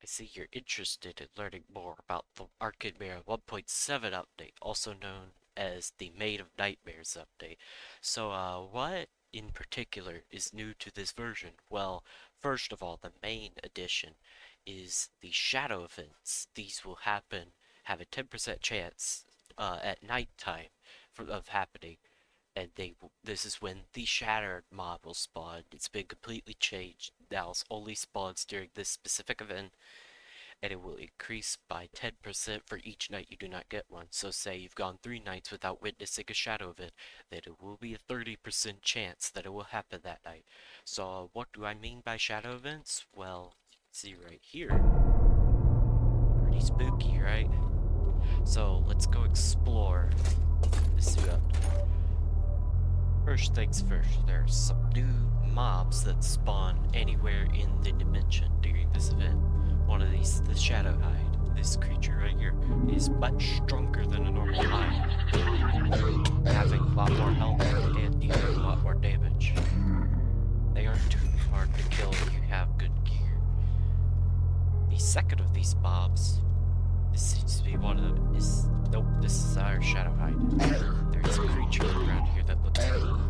I see you're interested in learning more about the Arcanmira 1.7 update, also known as the Maid of Nightmares update. So, what in particular is new to this version? Well, first of all, the main addition is the shadow events. These will have a 10% chance at nighttime of happening, and this is when the shattered mob will spawn. It's been completely changed. Now it only spawns during this specific event, and it will increase by 10% for each night you do not get one. So say you've gone 3 nights without witnessing a shadow event, then it will be a 30% chance that it will happen that night. So what do I mean by shadow events? Well, you can see right here. Pretty spooky, right? So let's go explore this new update. First things first, there are some new mobs that spawn anywhere in the dimension during this event. One of these, the Shadow Hide. This creature right here is much stronger than a normal hide, having a lot more health and dealing a lot more damage. They aren't too hard to kill if you have good gear. The second of these mobs, this seems to be one of them, nope, this is our Shadow Hide. There's a creature around here that looks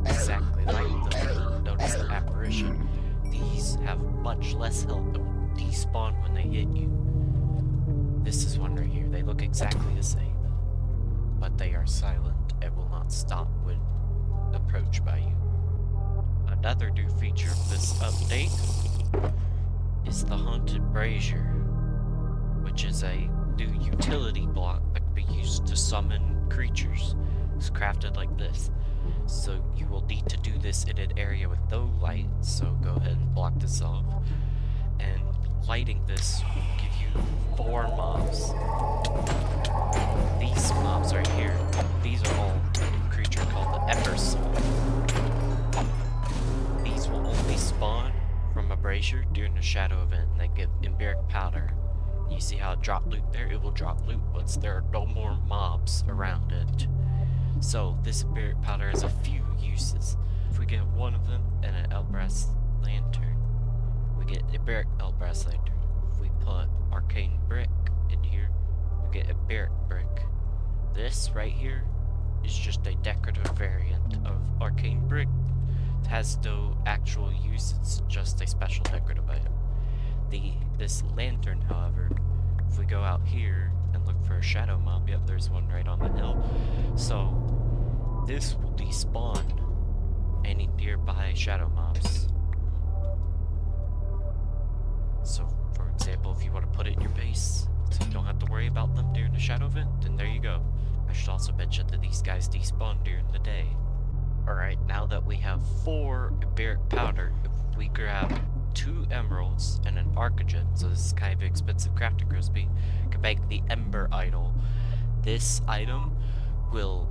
exactly like them, known as the Apparition. These have much less health and will despawn when they hit you. This is one right here. They look exactly the same, but they are silent and will not stop when approached by you. Another new feature of this update is the Haunted Brazier, which is a new utility block that can be used to summon creatures. It's crafted like this. So you will need to do this in an area with no light, so go ahead and block this off. And lighting this will give you 4 mobs. These mobs right here, these are all a new creature called the Ember Soul. These will only spawn from a brazier during the shadow event, and they give Emberic Powder. You see how it dropped loot there? It will drop loot once there are no more mobs around it. So this Emberic Powder has a few uses. If we get one of them and an Elbrass Lantern, we get Emberic Elbrass Lantern. If we put Arcane Brick in here, we get Emberic Brick. This right here is just a decorative variant of Arcane Brick. It has no actual use, it's just a special decorative item. This lantern, however, if we go out here and look for a shadow mob, yep, there's one right on the hill. So this will despawn any nearby shadow mobs. So for example, if you want to put it in your base so you don't have to worry about them during the shadow event, then there you go. I should also mention that these guys despawn during the day. Alright, now that we have 4 Emberic Powder, if we grab 2 emeralds and an arcagen, so this is kind of an expensive crafting recipe, can make the Ember Idol. This item will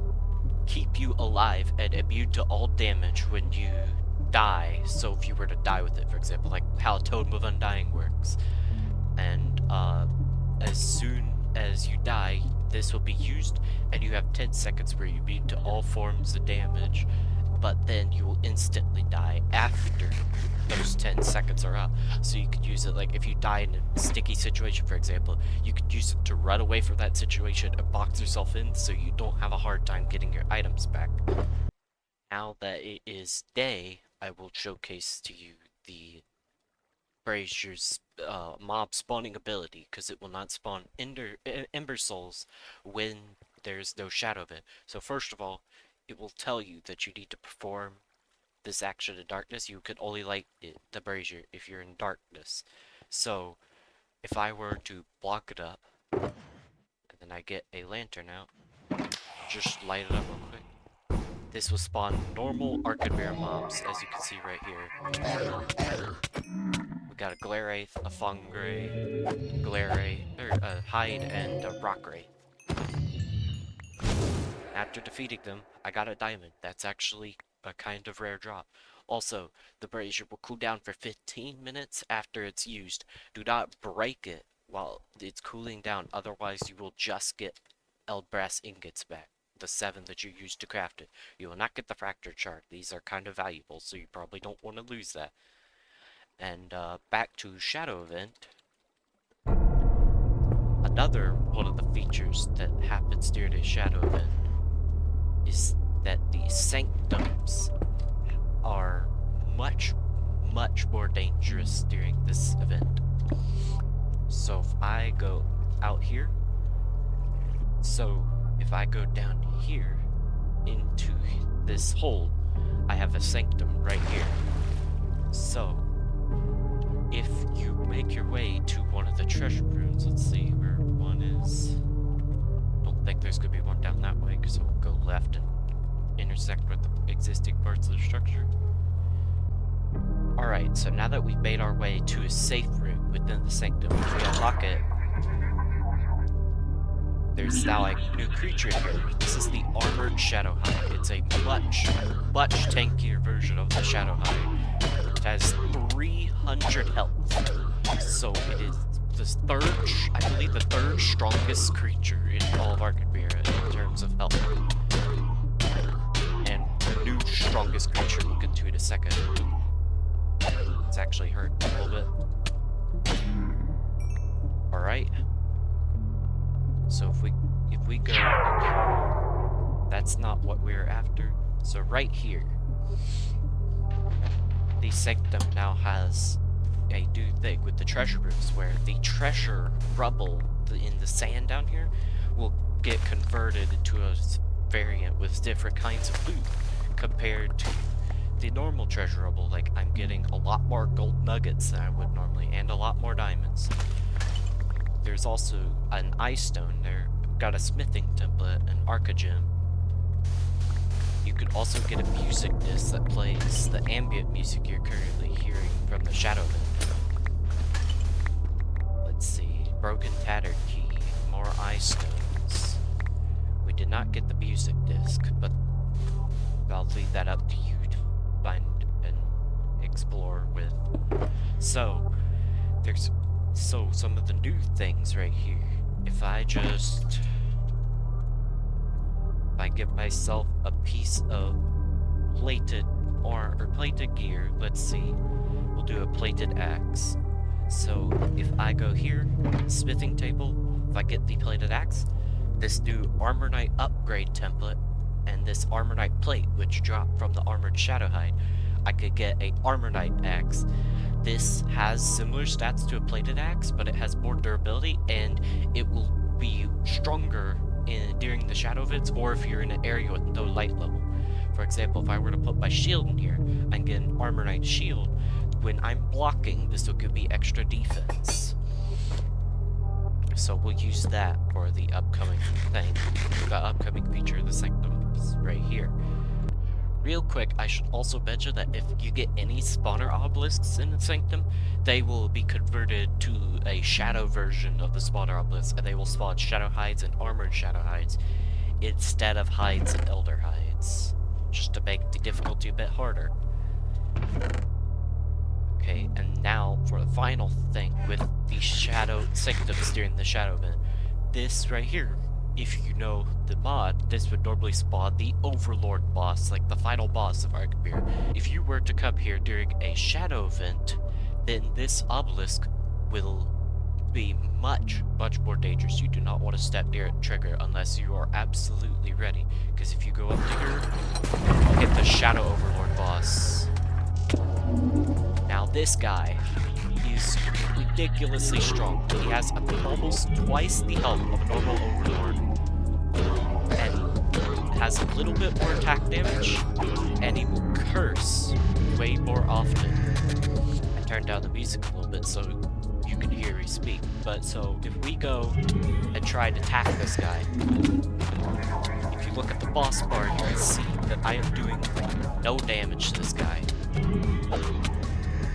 keep you alive and immune to all damage when you die. So if you were to die with it, for example, like how Totem of Undying works. And as soon as you die, this will be used, and you have 10 seconds where you're immune to all forms of damage, but then you will instantly die after those 10 seconds are up. So you could use it, like if you die in a sticky situation, for example, you could use it to run away from that situation and box yourself in so you don't have a hard time getting your items back. Now that it is day, I will showcase to you the Brazier's mob spawning ability, because it will not spawn Ember Souls when there's no shadow of it. So first of all, it will tell you that you need to perform this action in darkness. You can only light the brazier if you're in darkness. So if I were to block it up, and then I get a lantern out, just light it up real quick, this will spawn normal Arcanmira mobs, as you can see right here. We got a Glaraith, a Fungray, a Hide, and a Rockray. After defeating them, I got a diamond. That's actually a kind of rare drop. Also, the brazier will cool down for 15 minutes after it's used. Do not break it while it's cooling down, otherwise you will just get Elbrass ingots back, the 7 that you used to craft it. You will not get the fracture chart. These are kind of valuable, so you probably don't want to lose that. And back to Shadow Event. another one of the features that happens during a shadow event is that the sanctums are much more dangerous during this event. So if I go out here, so if I go down here into this hole, I have a sanctum right here. So if you make your way to one of the treasure rooms, let's see where one is. Don't think there's gonna be one down that way, so we'll go left and intersect with the existing parts of the structure. Alright, so now that we've made our way to a safe room within the sanctum, if we unlock it, there's now a new creature here. This is the Armored Shadowhide. It's a much tankier version of the Shadowhide. It has 300 health. So it is the third strongest creature in all of Arcanmira in terms of health. And the new strongest creature we'll get to in a second. It's actually hurt a little bit. Alright. So if we go, that's not what we're after. So right here, the sanctum now has a new thing with the treasure rooms, where the treasure rubble in the sand down here will get converted into a variant with different kinds of loot compared to the normal treasure rubble. Like, I'm getting a lot more gold nuggets than I would normally, and a lot more diamonds. There's also an ice stone there. Got a smithing template, an arcagem. You could also get a music disc that plays the ambient music you're currently hearing from the shadow event. Let's see, broken tattered key, more ice stones. We did not get the music disc, but I'll leave that up to you to find and explore with. So, there's some of the new things right here. If I get myself a piece of plated gear, let's see, we'll do a plated axe. So if I go here, smithing table, if I get the plated axe, this new Armor Knight upgrade template, and this Armor Knight plate, which dropped from the Armored Shadowhide, I could get a Armor Knight axe. This has similar stats to a plated axe, but it has more durability, and it will be stronger during the shadow events, or if you're in an area with no light level. For example, if I were to put my shield in here, I can get an Armor Knight shield. When I'm blocking, this will give me extra defense. So we'll use that for the upcoming thing, the upcoming feature of the sanctums right here. Real quick, I should also mention that if you get any spawner obelisks in the sanctum, they will be converted to a shadow version of the spawner obelisk, and they will spawn shadow hides and armored shadow hides instead of hides and elder hides, just to make the difficulty a bit harder. Okay, and now for the final thing with the shadow sanctums during the shadow event. This right here, if you know the mod, this would normally spawn the Overlord boss, like the final boss of Arcanmira. If you were to come here during a shadow event, then this obelisk will be much more dangerous. You do not want to step near it trigger unless you are absolutely ready. Because if you go up to here, hit the Shadow Overlord boss. Now this guy is ridiculously strong. He has almost twice the health of a normal Overlord, and has a little bit more attack damage, and he will curse way more often. I turned down the music a little bit so you can hear me speak. But so if we go and try to attack this guy, if you look at the boss bar, you can see that I am doing no damage to this guy.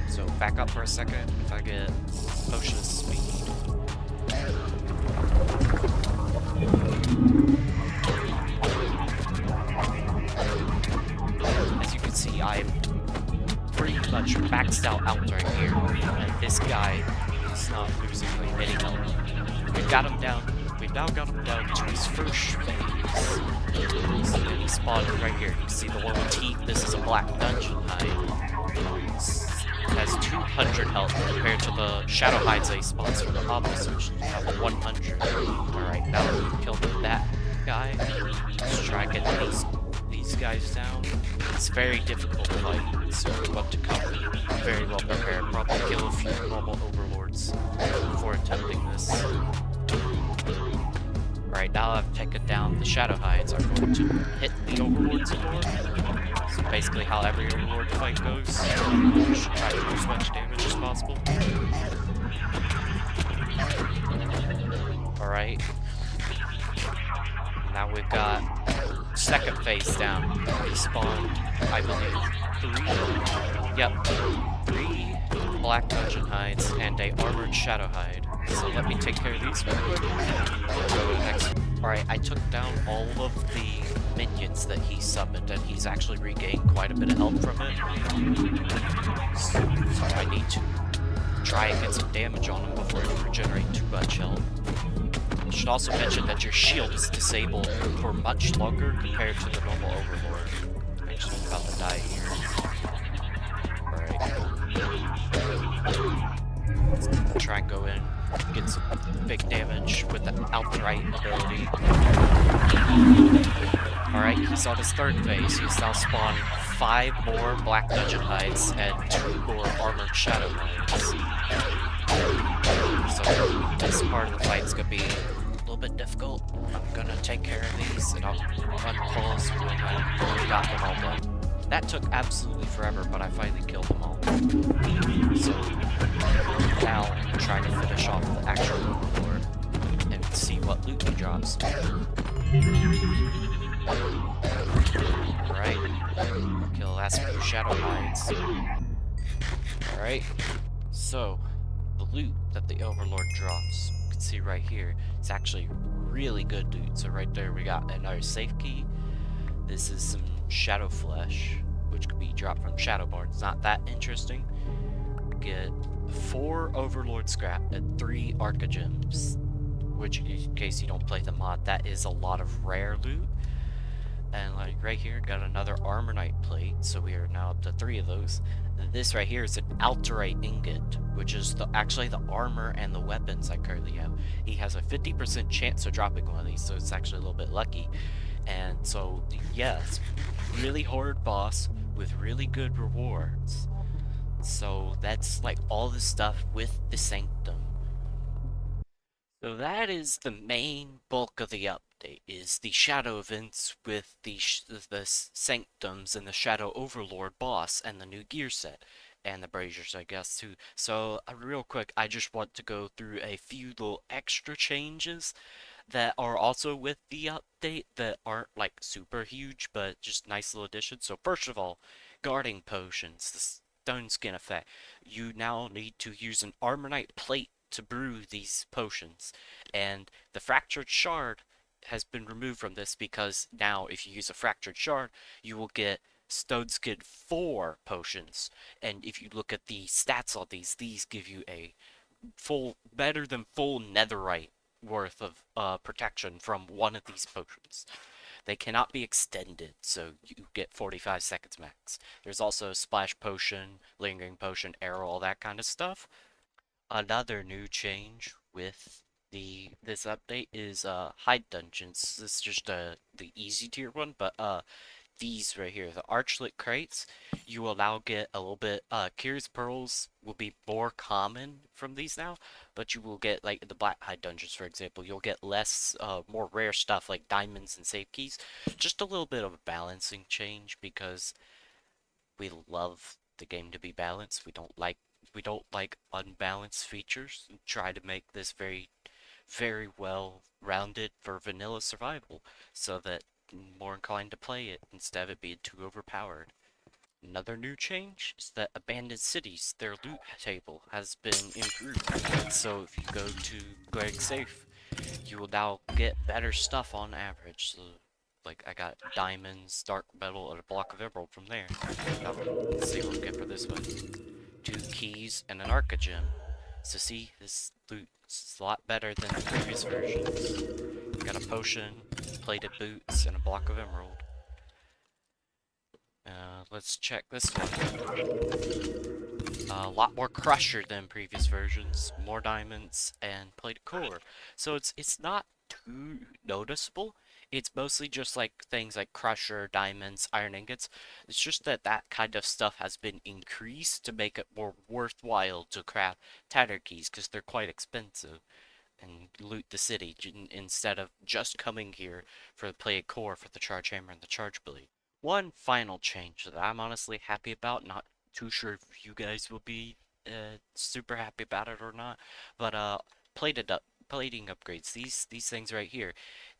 So back up for a second. If I get potion of speed, as you can see, I'm pretty much maxed out right here, and this guy is not losing like any health. We've got him down. We've now got him down to his first phase. So he spawned right here. You see the one with teeth. This is a black dungeon hide. has 200 health compared to the Shadow Hides A spawns from the Obelisk, which have 100. Alright, now that we've killed that guy, let's try to get these guys down. It's very difficult to fight, so we want to come very well prepared. Probably kill a few normal overlords before attempting this. Alright, now I've taken down the Shadow Hides. I'm going to hit the overlords more. So basically how every overlord fight goes. You should try to do as much damage as possible. Alright. Now we've got second phase down. We spawned, I believe, 3. Yep. 3 black dungeon hides and a armored shadow hide. So let me take care of these real quick. We'll go to the next. Alright, I took down all of the minions that he summoned, and he's actually regained quite a bit of health from it. So I need to try and get some damage on him before he regenerates too much health. I should also mention that your shield is disabled for much longer compared to the normal overlord. I'm actually about to die here. Alright. Try and go in, get some big damage with the outright ability. Alright, he's on his third phase. He's now spawned 5 more black dungeon hides and 2 more armored shadow hides. So this part of the fight is gonna be a little bit difficult. I'm gonna take care of these and I'll unpause when I got them all done. That took absolutely forever, but I finally killed them all. So now I'm trying to finish off the actual overlord and see what loot he drops. Alright, kill the last few shadow hides. Alright, so the loot that the overlord drops, you can see right here, it's actually really good loot. So right there we got another safe key. This is some shadow flesh, which could be dropped from shadow barns. Not that interesting. Get 4 overlord scrap and 3 arca gems, which in case you don't play the mod, that is a lot of rare loot. And like right here, got another armor knight plate, so we are now up to 3 of those. And this right here is an alterite ingot, which is actually the armor and the weapons I currently have. He has a 50% chance of dropping one of these, so it's actually a little bit lucky. And so, yeah, it's really hard boss with really good rewards. So that's like all the stuff with the Sanctum. So that is the main bulk of the update, is the Shadow events with the Sanctums and the Shadow Overlord boss and the new gear set. And the braziers, I guess, too. So, real quick, I just want to go through a few little extra changes that are also with the update that aren't like super huge, but just nice little additions. So first of all, guarding potions, the stone skin effect. You now need to use an armor knight plate to brew these potions, and the fractured shard has been removed from this because now if you use a fractured shard, you will get stone skin 4 potions, and if you look at the stats on these give you a better than full netherite worth of protection from one of these potions. They cannot be extended, so you get 45 seconds max. There's also a splash potion, lingering potion, arrow, all that kind of stuff. Another new change with this update is hide dungeons. This is just the easy tier one, but these right here, the archlet crates, you will now get a little bit, curious pearls will be more common from these now, but you will get, like, the black hide dungeons, for example, you'll get less, more rare stuff like diamonds and safe keys. Just a little bit of a balancing change because we love the game to be balanced. We don't like unbalanced features. We try to make this very well rounded for vanilla survival so that more inclined to play it instead of it being too overpowered. Another new change is that abandoned cities, their loot table has been improved. So if you go to Greg Safe, you will now get better stuff on average. So, like, I got diamonds, dark metal, and a block of emerald from there. Now, let's see what we get for this one. 2 keys and an arca gem. So see, this loot is a lot better than the previous versions. Got a potion, plated boots, and a block of emerald. Let's check this one. A lot more crusher than previous versions, more diamonds, and plated core. So it's not too noticeable. It's mostly just like things like crusher, diamonds, iron ingots. It's just that that kind of stuff has been increased to make it more worthwhile to craft tather keys because they're quite expensive and loot the city instead of just coming here for the plated core for the charge hammer and the charge blade. One final change that I'm honestly happy about, not too sure if you guys will be super happy about it or not, but plating upgrades. These things right here,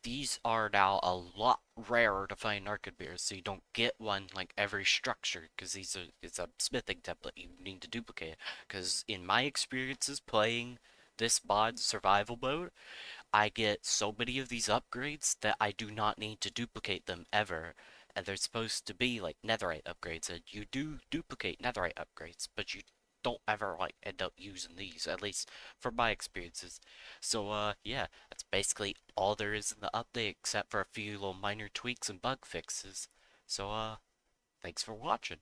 these are now a lot rarer to find in Arcanmira, so you don't get one like every structure because it's a smithing template you need to duplicate. Because in my experiences playing this mod survival mode, I get so many of these upgrades that I do not need to duplicate them ever. And they're supposed to be like netherite upgrades, and you do duplicate netherite upgrades, but you don't ever like end up using these, at least from my experiences. So yeah, that's basically all there is in the update except for a few little minor tweaks and bug fixes. So thanks for watching.